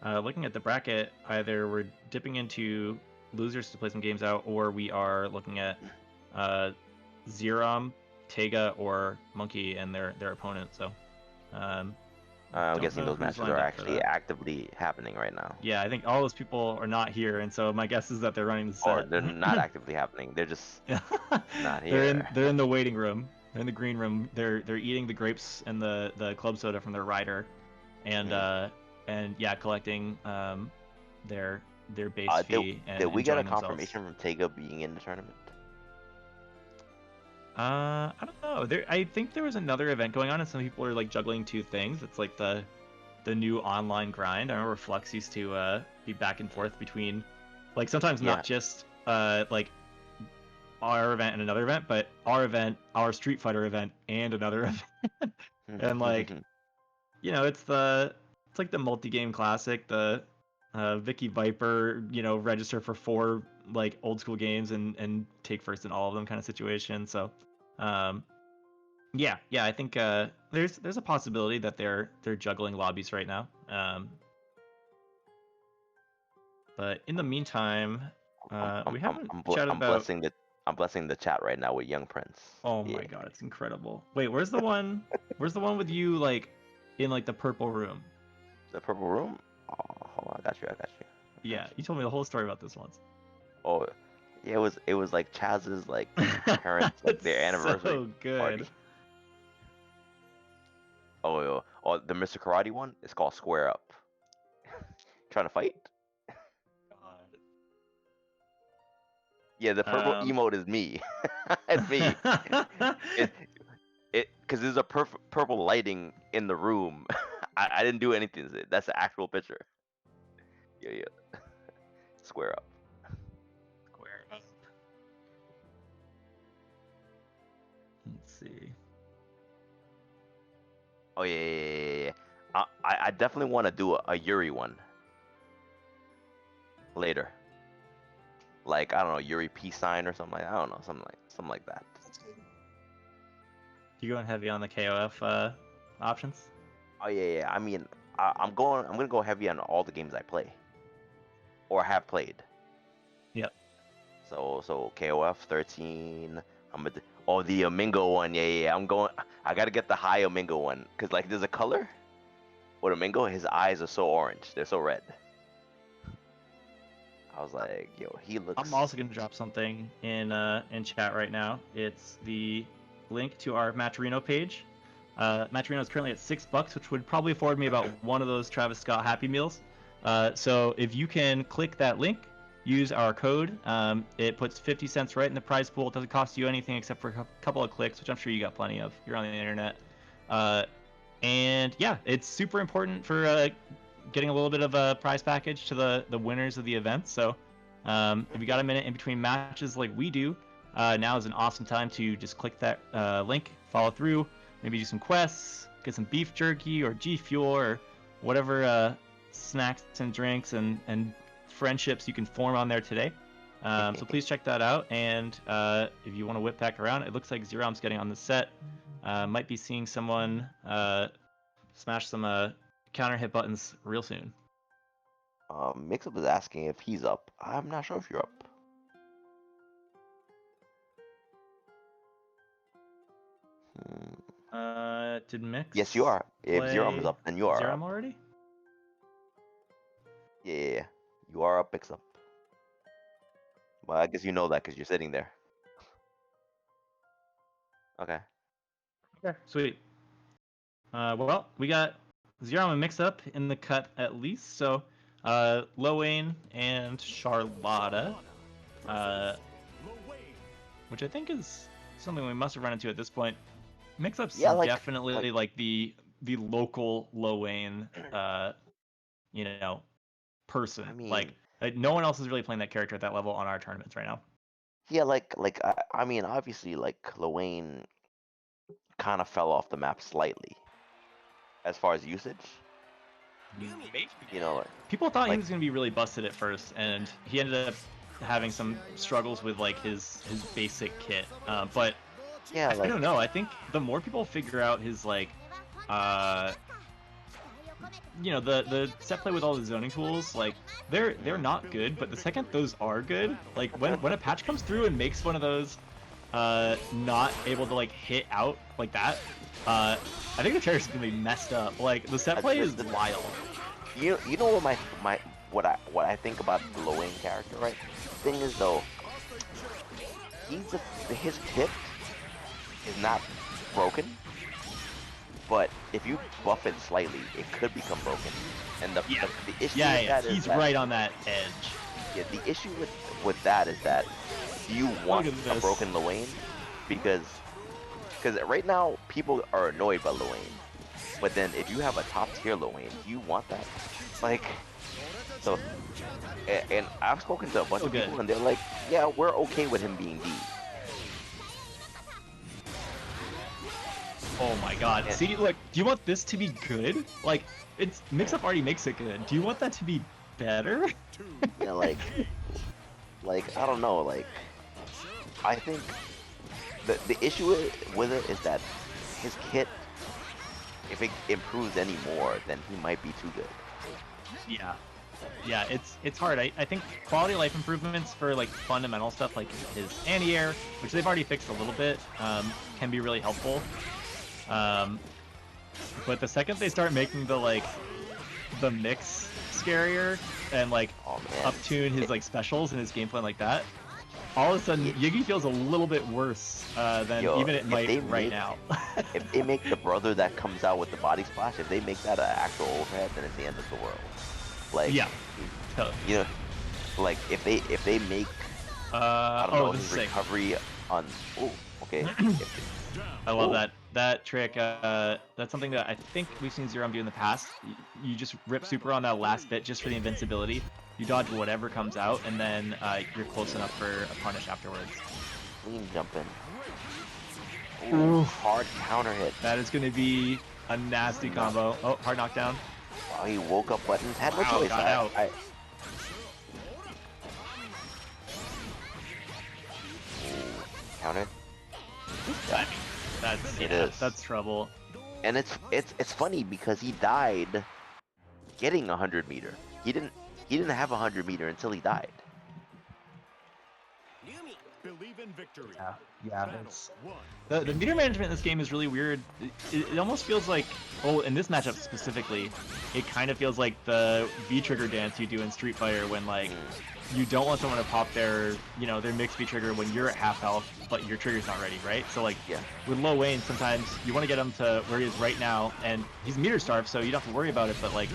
looking at the bracket, either we're dipping into losers to play some games out, or we are looking at Xerom, Teiga, or Monkey and their opponent. So I'm guessing those matches are actually actively happening right now. Yeah, I think all those people are not here, and so my guess is that they're running the set. Or they're not actively happening. They're just not here. They're in the waiting room. They're in the green room. They're eating the grapes and the club soda from their rider, and yeah, collecting their base fee. Did we get a confirmation from Teiga being in the tournament? I don't know. I think there was another event going on, and some people are like juggling two things. It's like the new online grind. I remember Flux used to be back and forth between, like, sometimes not just like our event and another event, but our event, our Street Fighter event, and another event. And like, you know, it's like the multi-game classic, the Vicky Viper, you know, register for 4 like old school games and take first in all of them kind of situation. So yeah, I think there's a possibility that they're juggling lobbies right now. But in the meantime, we haven't chatted about. I'm blessing the chat right now with Young Prince. Oh my god, it's incredible. Wait, where's the one? Where's the one with you, like, in like the purple room? The purple room? Oh, hold on, I got you. Yeah, you told me the whole story about this once. Oh, yeah, it was like Chaz's like parents, like their anniversary so good. Party. Oh, the Mr. Karate one? It's called Square Up. Trying to fight? God. Yeah, the purple emote is me. It's me. Because there's a purple lighting in the room. I didn't do anything to it. That's the actual picture. Yeah. Square Up. Square Up. Let's see. Oh yeah. I definitely want to do a Yuri one later. Like, I don't know, Yuri peace sign or something like that. I don't know, something like that. You going heavy on the KOF options? Oh yeah. I mean, I'm gonna go heavy on all the games I play or have played. Yep. So KOF 13. The Amingo one. Yeah. I gotta get the high Amingo one, cause like there's a color with Amingo. His eyes are so orange. They're so red. I was like, yo, he looks. I'm also gonna drop something in chat right now. It's the link to our Matcherino page. Matcherino is currently at $6, which would probably afford me about one of those Travis Scott Happy Meals. So if you can click that link, use our code. It puts 50 cents right in the prize pool. It doesn't cost you anything except for a couple of clicks, which I'm sure you got plenty of. You're on the internet. And yeah, it's super important for getting a little bit of a prize package to the winners of the event. So if you got a minute in between matches like we do, now is an awesome time to just click that link, follow through, maybe do some quests, get some beef jerky or G Fuel or whatever snacks and drinks and friendships you can form on there today. So please check that out. And if you want to whip back around, it looks like Xerom's getting on the set. Might be seeing someone smash some counter hit buttons real soon. Mixup is asking if he's up. I'm not sure if you're up. Did Mix? Yes, you are. If Xerom is play up, then you are Xerom up. already? Yeah, you are up, Mixup. Well, I guess you know that because you're sitting there. Okay. Okay, sweet. Well, we got Xerom and Mixup in the cut at least. So, Lowain and Charlotta, which I think is something we must have run into at this point. Mixup's definitely like the local Lowain, you know, person. I mean, like no one else is really playing that character at that level on our tournaments right now. Yeah, I mean, obviously, like Lowain kind of fell off the map slightly as far as usage. Maybe. You know, people thought he was gonna be really busted at first, and he ended up having some struggles with like his basic kit. But yeah, I don't know. I think the more people figure out his like, you know, the set play with all the zoning tools, like they're not good, but the second those are good, like when a patch comes through and makes one of those not able to like hit out like that, I think the character's gonna be messed up. Like the set play is wild. You know what I think about the Lowain character, right? The thing is though, his kit is not broken, but if you buff it slightly, it could become broken. And the issue with that is he's right on that edge. Yeah, the issue with that is that do you want a broken Lowain? Because right now people are annoyed by Lowain, but then if you have a top tier Lowain, do you want that? Like, so, and I've spoken to a bunch of people and they're like, yeah, we're okay with him being D. Oh my god. See, look, do you want this to be good? Like, it's Mixup already makes it good. Do you want that to be better? Yeah, like I don't know, like, I think the issue with it is that his kit, if it improves any more, then he might be too good. Yeah, it's hard. I think quality of life improvements for like fundamental stuff like his anti-air, which they've already fixed a little bit, can be really helpful. But the second they start making the mix scarier and like uptune his like specials and his game plan like that, all of a sudden Yiggy feels a little bit worse than even it might right now. If they make the brother that comes out with the body splash, if they make that an actual overhead, then it's the end of the world. Like, yeah, you know, like if they make I don't know, his recovery on. Oh, okay. I love that trick. That's something that I think we've seen Xerom do in the past. You just rip super on that last bit just for the invincibility. You dodge whatever comes out, and then you're close enough for a punish afterwards. Clean jumping. Ooh, hard counter hit. That is going to be a nasty combo. Oh, hard knockdown. Wow, he woke up buttons. Had no choice. Got out. Counter. That's trouble. And it's funny because he died getting 100 meter. He didn't have 100 meter until he died. Yeah. The meter management in this game is really weird. It almost feels like, in this matchup specifically, it kind of feels like the V-trigger dance you do in Street Fighter when like you don't want someone to pop their mixed V-trigger when you're at half health, but your trigger's not ready, right? So like with Lowain, sometimes you want to get him to where he is right now, and he's meter starved, so you don't have to worry about it. But like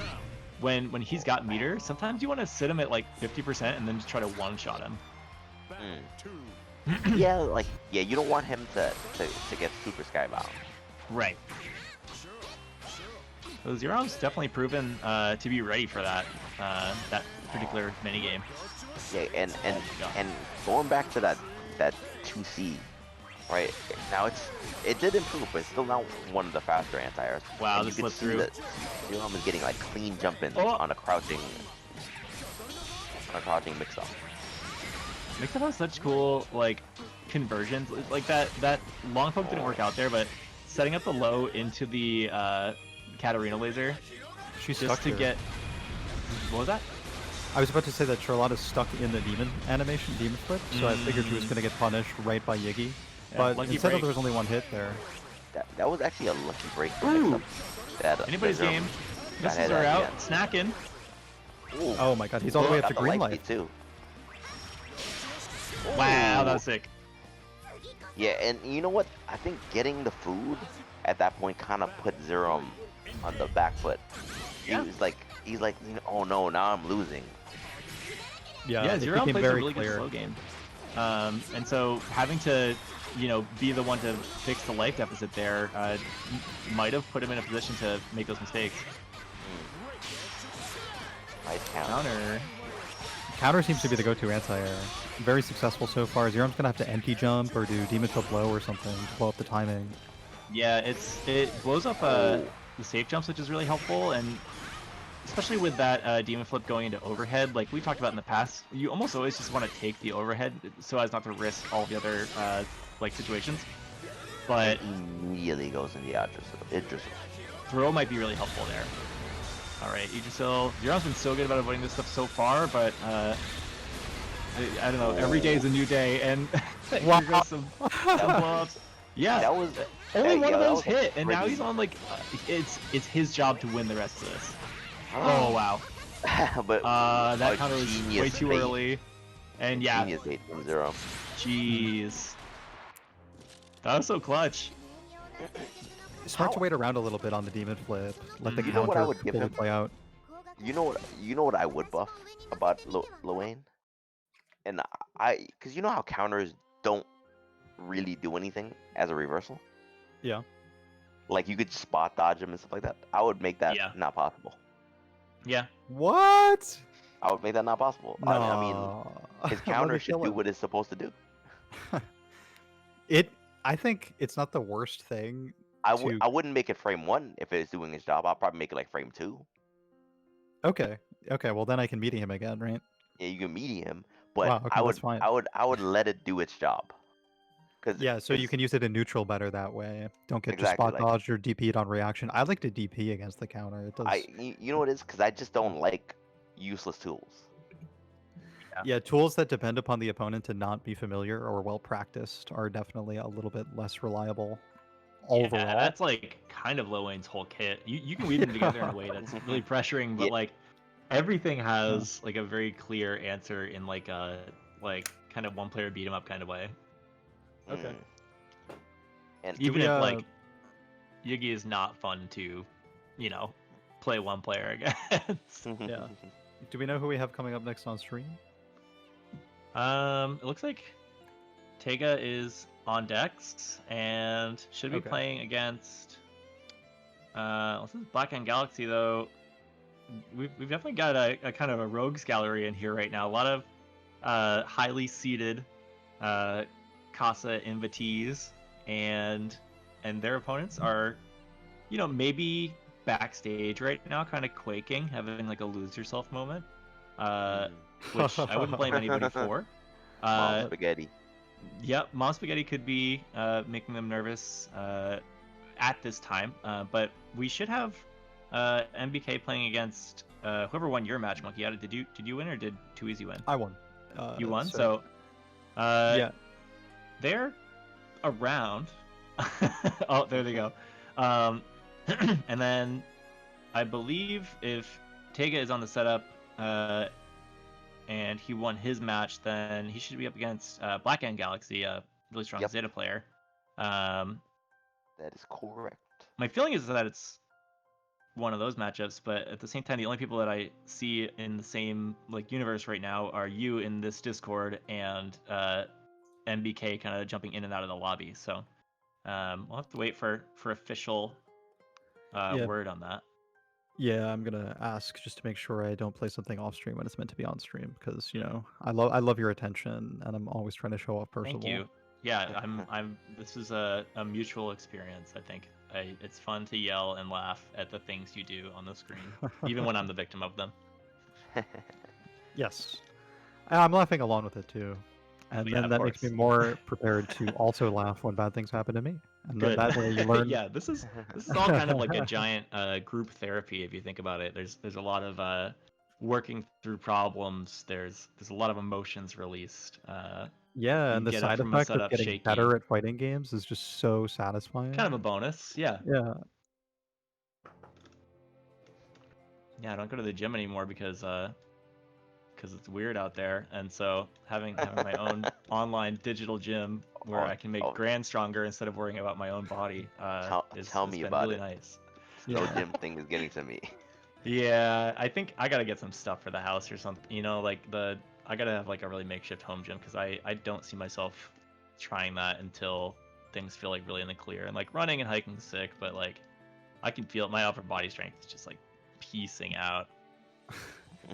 when he's got meter, sometimes you want to sit him at like 50% and then just try to one-shot him. Yeah, you don't want him to get super skybound. Right. So Xerom's definitely proven to be ready for that particular minigame. Yeah, and going back to that 2C, right? Now it did improve, but it's still not one of the faster anti-airs. Wow, this slipped through. Xerom is getting like clean jump-ins on a crouching mix-up. Mixup has such cool like conversions. Like that long poke didn't work out there, but setting up the low into the Katalina laser, she's just stuck to here. get. What was that? I was about to say that Charlotta's stuck in the demon animation, demon flip, so I figured she was going to get punished right by Yiggy. But instead there was only one hit there. That was actually a lucky break for Mixup. Anybody's game. That Misses had are out. yeah. Snacking. Ooh. Oh my god, he's all the way up Got to the green life life. lead too. Wow, Ooh. that was sick. Yeah, and you know what? I think getting the food at that point kind of put Xerom on the back foot. Yeah. He's like, oh no, now I'm losing. Yeah, it Xerom became plays a very really clear. good slow game. And so having to, be the one to fix the life deficit there might have put him in a position to make those mistakes. Nice counter. Counter. Counter seems to be the go-to anti-air. Very successful so far. Xerom's gonna have to empty jump or do demon flip low or something to blow up the timing. Yeah, it blows up the safe jumps, which is really helpful, and especially with that demon flip going into overhead, like we talked about in the past, you almost always just want to take the overhead so as not to risk all the other situations. But It immediately goes in the Idris. throw might be really helpful there. All right, Idrisil. Xerom's been so good about avoiding this stuff so far, but I don't know. Every day is a new day, and Wow. here goes some blowups. Yeah, That was only one of that those was a hit, and now pretty- he's on like it's his job to win the rest of this. Oh wow. but That a counter was genius way too bait. early. And yeah, Genius bait from Xerom. jeez. That was so clutch. Smart to wait around a little bit on the demon flip. Let the You know what I counter would give fully him? play out. You know what I would buff about Lowain? And cause you know how counters don't really do anything as a reversal? Yeah. Like you could spot dodge him and stuff like that. I would make that Yeah. not possible. Yeah. What? I would make that not possible. No. I mean, his Let me counter should kill do him. what it's supposed to do. I think it's not the worst thing. I wouldn't make it frame 1 if it's doing its job. I'll probably make it like frame 2. Okay. Okay. Well, then I can meet him again, right? Yeah, you can meet him, but Wow, okay, that's fine. I would let it do its job. Yeah, so you can use it in neutral better that way. Don't get Exactly, just spot dodged or DP'd on reaction. I like to DP against the counter. It does. You know what it is? Because I just don't like useless tools. Yeah, tools that depend upon the opponent to not be familiar or well practiced are definitely a little bit less reliable overall. Yeah, that's like kind of Lowain's whole kit. You can weave them together in a way that's really pressuring, but like everything has like a very clear answer in like a kind of one player beat 'em up kind of way. Okay. And even if like Yugi is not fun to, play one player against. Yeah. Do we know who we have coming up next on stream? It looks like Teiga is on decks and should be playing against. This is BlackEndGalaxy though. We've definitely got a kind of a rogues gallery in here right now. A lot of highly seeded Casa invitees and their opponents are, maybe backstage right now, kind of quaking, having like a lose yourself moment. Which I wouldn't blame anybody for. Mom Spaghetti. Yep, Mom Spaghetti could be making them nervous at this time, but we should have MBK playing against whoever won your match, Monkey. Did you win or did Too Easy win? I won. You won, yeah. They're around. Oh, there they go. And then I believe if Teiga is on the setup and he won his match, then he should be up against BlackEndGalaxy, a really strong Zeta player. That is correct. My feeling is that it's one of those matchups, but at the same time, the only people that I see in the same universe right now are you in this Discord and MBK kind of jumping in and out of the lobby. So we'll have to wait for official word on that. Yeah, I'm gonna ask just to make sure I don't play something off stream when it's meant to be on stream, because I love your attention and I'm always trying to show off personal. Thank you. Yeah, I'm. This is a mutual experience. I think it's fun to yell and laugh at the things you do on the screen, even when I'm the victim of them. Yes, I'm laughing along with it too, and then that makes me more prepared to also laugh when bad things happen to me. And then that way you learn. Yeah, this is all kind of like a giant group therapy if you think about it. There's a lot of working through problems. There's a lot of emotions released. Yeah, You and the get up side from a effect of setup getting shaky. better at fighting games is just so satisfying. Kind of a bonus, yeah. Yeah. Yeah, I don't go to the gym anymore because it's weird out there, and so having my own online digital gym where I can make Gran stronger instead of worrying about my own body tell me been about really it. nice. Slow gym thing is getting to me. Yeah, I think I gotta get some stuff for the house or something. You know, like I gotta have like a really makeshift home gym because I don't see myself trying that until things feel like really in the clear. And like running and hiking is sick, but like I can feel it. My upper body strength is just like piecing out.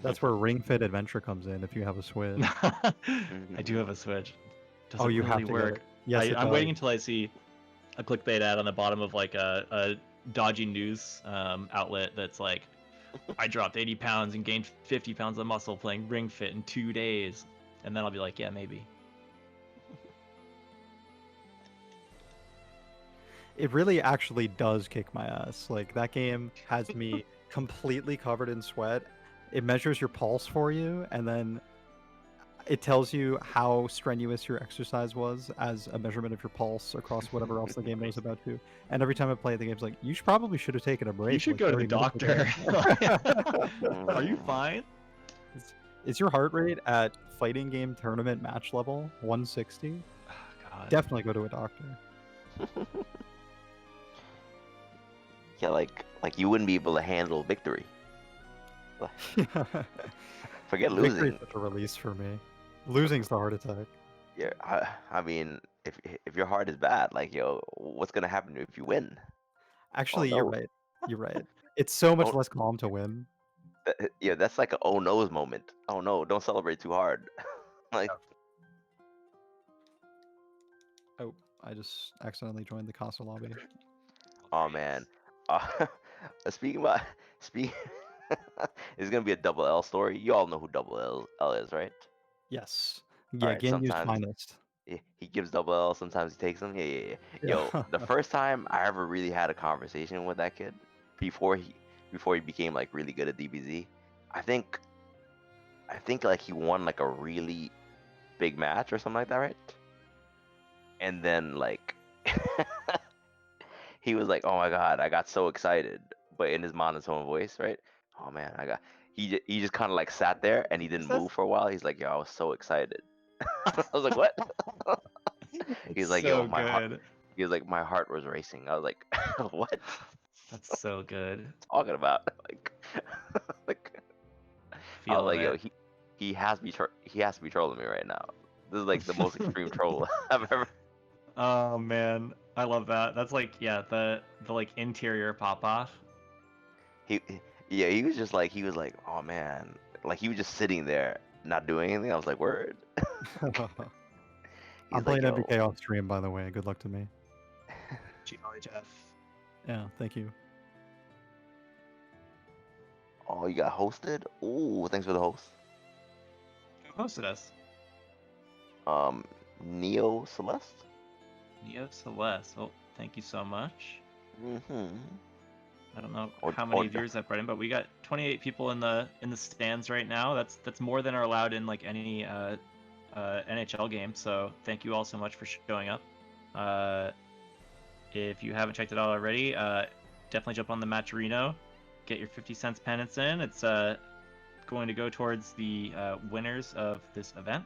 That's where Ring Fit Adventure comes in if you have a Switch. I do have a Switch. Does Oh, it you really have to work? get it. Yes, it I'm does. waiting until I see a clickbait ad on the bottom of like a dodgy news outlet that's like, I dropped 80 pounds and gained 50 pounds of muscle playing Ring Fit in 2 days. And then I'll be like, yeah, maybe. It really actually does kick my ass. Like, that game has me completely covered in sweat. It measures your pulse for you, and then it tells you how strenuous your exercise was as a measurement of your pulse across whatever else the game knows about you. And every time I play, the game's like, you probably should have taken a break. You should like go to the 30 minutes doctor. ago." Are you fine? Is your heart rate at fighting game tournament match level 160? Oh, God. Definitely go to a doctor. Yeah, like you wouldn't be able to handle victory. Forget losing. Victory's such a release for me. Losing's the heart attack. Yeah, I mean, if your heart is bad, like, yo, what's gonna happen if you win? Actually, no. you're right. You're right. It's so much Oh. less calm to win. Yeah, that's like a oh no's moment. Oh no, don't celebrate too hard. Like, Oh, I just accidentally joined the Casa lobby. oh man. Speaking about it's gonna be a double L story. You all know who double L is, right? Yes. All Yeah, right, Genyu's sometimes finest. he gives double L, sometimes he takes them. Yeah. Yo, the first time I ever really had a conversation with that kid before he became like really good at DBZ, I think like he won like a really big match or something like that, right? And then like he was like, "Oh my god, I got so excited," but in his monotone voice, right? Oh man, he just kind of like sat there and he didn't move for a while. He's like, "Yo, I was so excited." I was like, "What?" He's like, so "Yo, my good. heart." He was like, "My heart was racing." I was like, "What?" That's so good. Talking about like I was like, "Yo, Feeling it. he has to be trolling me right now." This is like the most extreme troll I've ever. Oh man, I love that. That's like, yeah, the like interior pop off. He was just like, "Oh man," like he was just sitting there not doing anything. I was like, "Word." I'm like, playing "Yo." MBK off stream, by the way. Good luck to me. GLHF. Yeah, thank you. Oh, you got hosted? Ooh, thanks for the host. Who hosted us? Neo Celeste? Neo Celeste. Well, thank you so much. Mm-hmm. I don't know how many viewers that brought in, but we got 28 people in the stands right now. That's more than are allowed in like any NHL game. So thank you all so much for showing up. If you haven't checked it out already, definitely jump on the Matcherino, get your 50 cents penance in. It's going to go towards the winners of this event.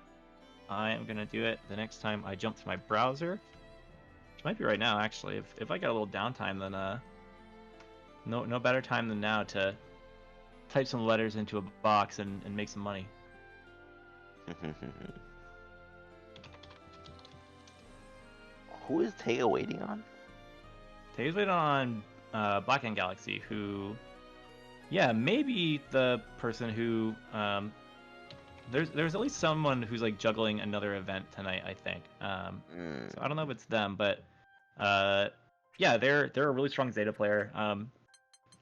I am gonna do it the next time I jump to my browser, which might be right now actually. If I got a little downtime, then no better time than now to type some letters into a box and make some money. Who is Teiga waiting on? Teiga's waiting on BlackEndGalaxy, who, yeah, maybe the person who there's at least someone who's like juggling another event tonight, I think. So I don't know if it's them, but yeah, they're a really strong Zeta player.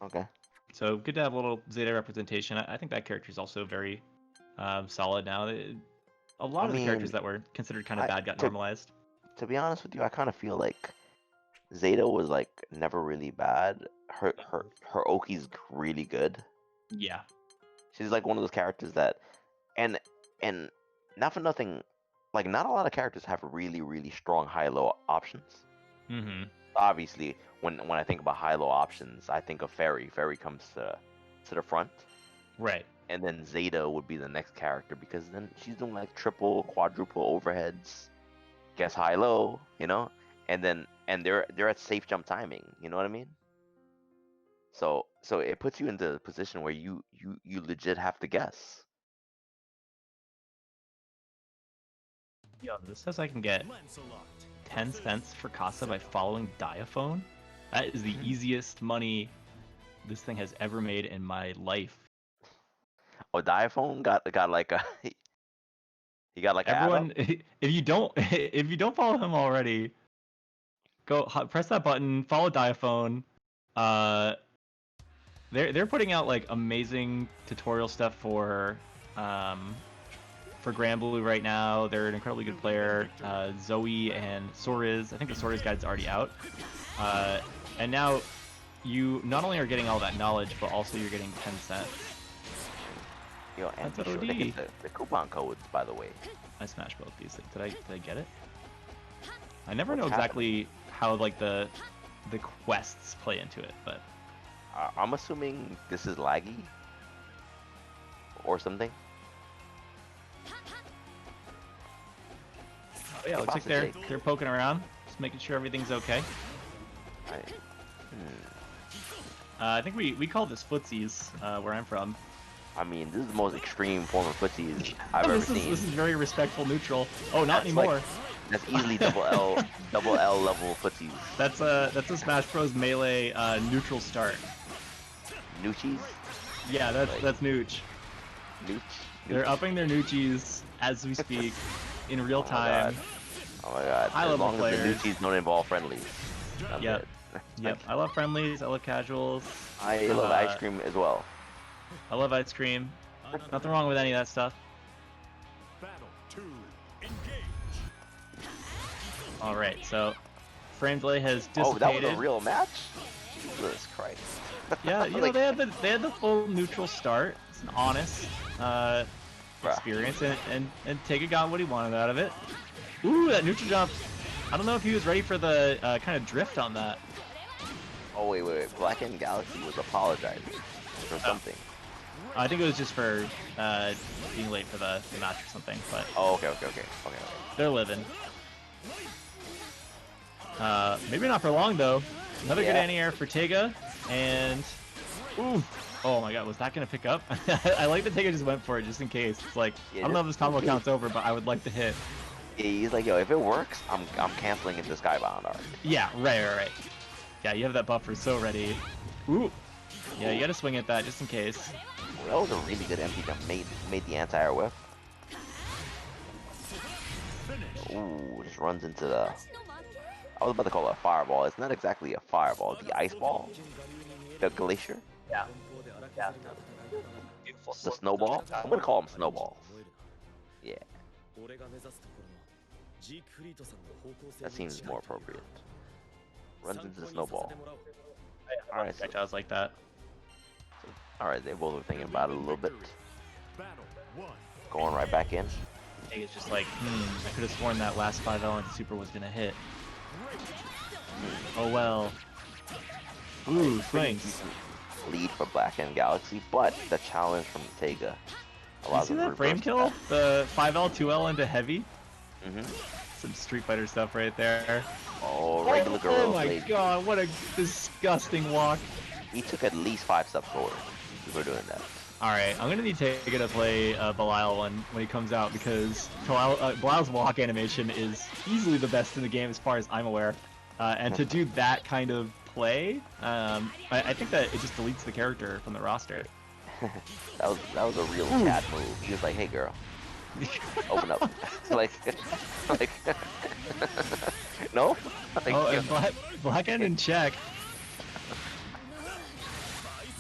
Okay. So good to have a little Zeta representation. I think that character is also very solid now. A lot of the characters that were considered kind of bad got normalized. To be honest with you, I kind of feel like Zeta was like never really bad. Her Oki's really good. Yeah. She's like one of those characters that, and not for nothing, like not a lot of characters have really strong high-low options. Mm-hmm. Obviously, when I think about high-low options, I think of Ferry. Ferry comes to the front. Right. And then Zeta would be the next character because then she's doing like triple, quadruple overheads, guess high-low, you know, and they're at safe jump timing. You know what I mean? So it puts you into a position where you legit have to guess. Yo, this says I can get 10 cents for Casa by following Diaphone. That is the easiest money this thing has ever made in my life. Oh, Diaphone got like a he got like Everyone, a if you don't follow him already, go press that button, follow Diaphone. They're putting out like amazing tutorial stuff for Gran Blue right now. They're an incredibly good player. Zoe and Soriz. I think the Soriz guide's already out. And now you not only are getting all that knowledge, but also you're getting 10 cents. Yo, and That's be sure to OD. hit the coupon codes, by the way. I smashed both these. Did I get it? I never What's know exactly how like the quests play into it, but I'm assuming this is laggy or something. oh, yeah, looks like they're poking around, just making sure everything's okay. I think we call this footsies where I'm from. I mean, this is the most extreme form of footsies I've ever seen. This is very respectful neutral. Oh, not That's anymore. like- That's easily double L level footsies. That's a Smash Bros melee neutral start. Noochies? Yeah, that's nooch. Nooch? They're upping their noochies as we speak in real time. Oh my god. High As level long players. as the noochies don't involve friendlies. I'm Yep. good. Yep. I love friendlies. I love casuals. I love ice cream as well. I love ice cream. Nothing wrong with any of that stuff. All right, so frame delay has dissipated. Oh, that was a real match? Jesus Christ. Yeah, you know, Like- they had the full neutral start. It's an honest experience, and Teiga got what he wanted out of it. Ooh, that neutral jump. I don't know if he was ready for the kind of drift on that. Oh wait. BlackEndGalaxy was apologizing for something. I think it was just for being late for the match or something, but Oh, okay. they're living. Maybe not for long though. Another good anti-air for Teiga, and ooh, oh my god, was that gonna pick up? I like that Teiga just went for it just in case. It's like I don't know if this combo counts over, but I would like to hit. Yeah, he's like, yo, if it works, I'm canceling into Skybound art. Yeah, right. Yeah, you have that buffer so ready. Ooh, yeah, you gotta swing at that just in case. That was a really good empty jump. Made the anti-air whiff. Ooh, just runs into the. I was about to call it a fireball. It's not exactly a fireball. The ice ball, the glacier. Yeah. The snowball. I'm gonna call them snowballs. Yeah, that seems more appropriate. Runs into the snowball. Alright, so, I was like that. alright, they both were thinking about it a little bit. Going right back in. Teiga's just like, I could have sworn that last 5L and super was gonna hit. Oh well. Ooh, swings. Lead for BlackEndGalaxy, but the challenge from Teiga. You see that frame kill? The 5L, 2L into heavy? Mm-hmm. Some Street Fighter stuff right there. Oh, regular girl. Oh my god, what a disgusting walk. He took at least 5 steps forward before doing that. Alright, I'm gonna need Teiga to play Belial when he comes out because Belial's walk animation is easily the best in the game as far as I'm aware. And to do that kind of play, I think that it just deletes the character from the roster. that was a real Chad move. He was like, "Hey, girl, open up." like, no. Like, Oh, and Blackend in check.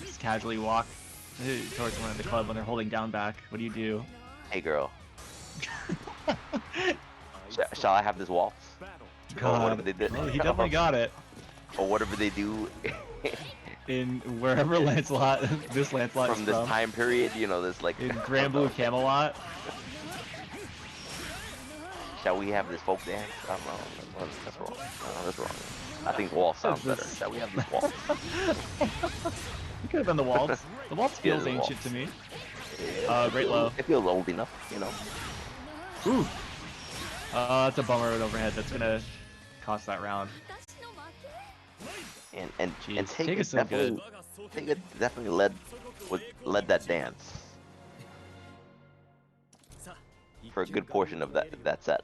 Just casually walk towards one of the club when they're holding down back. What do you do? Hey, girl. Shall I have this waltz? God, whatever they did. well, he definitely got it. Or whatever they do. In wherever Lancelot, this Lancelot from is this from. time period, you know, this like In Gran Blue Camelot. Shall we have this folk dance? I don't know. That's wrong. That's wrong. I think waltz sounds better. Shall we have this waltz? You could have been the waltz. The waltz feels the ancient waltz. to me. Yeah, Great low. It feels old enough, you know. Ooh. That's a bummer with overhead. That's gonna cost that round. And Jeez, Teiga Teiga's so good. definitely led that dance for a good portion of that set.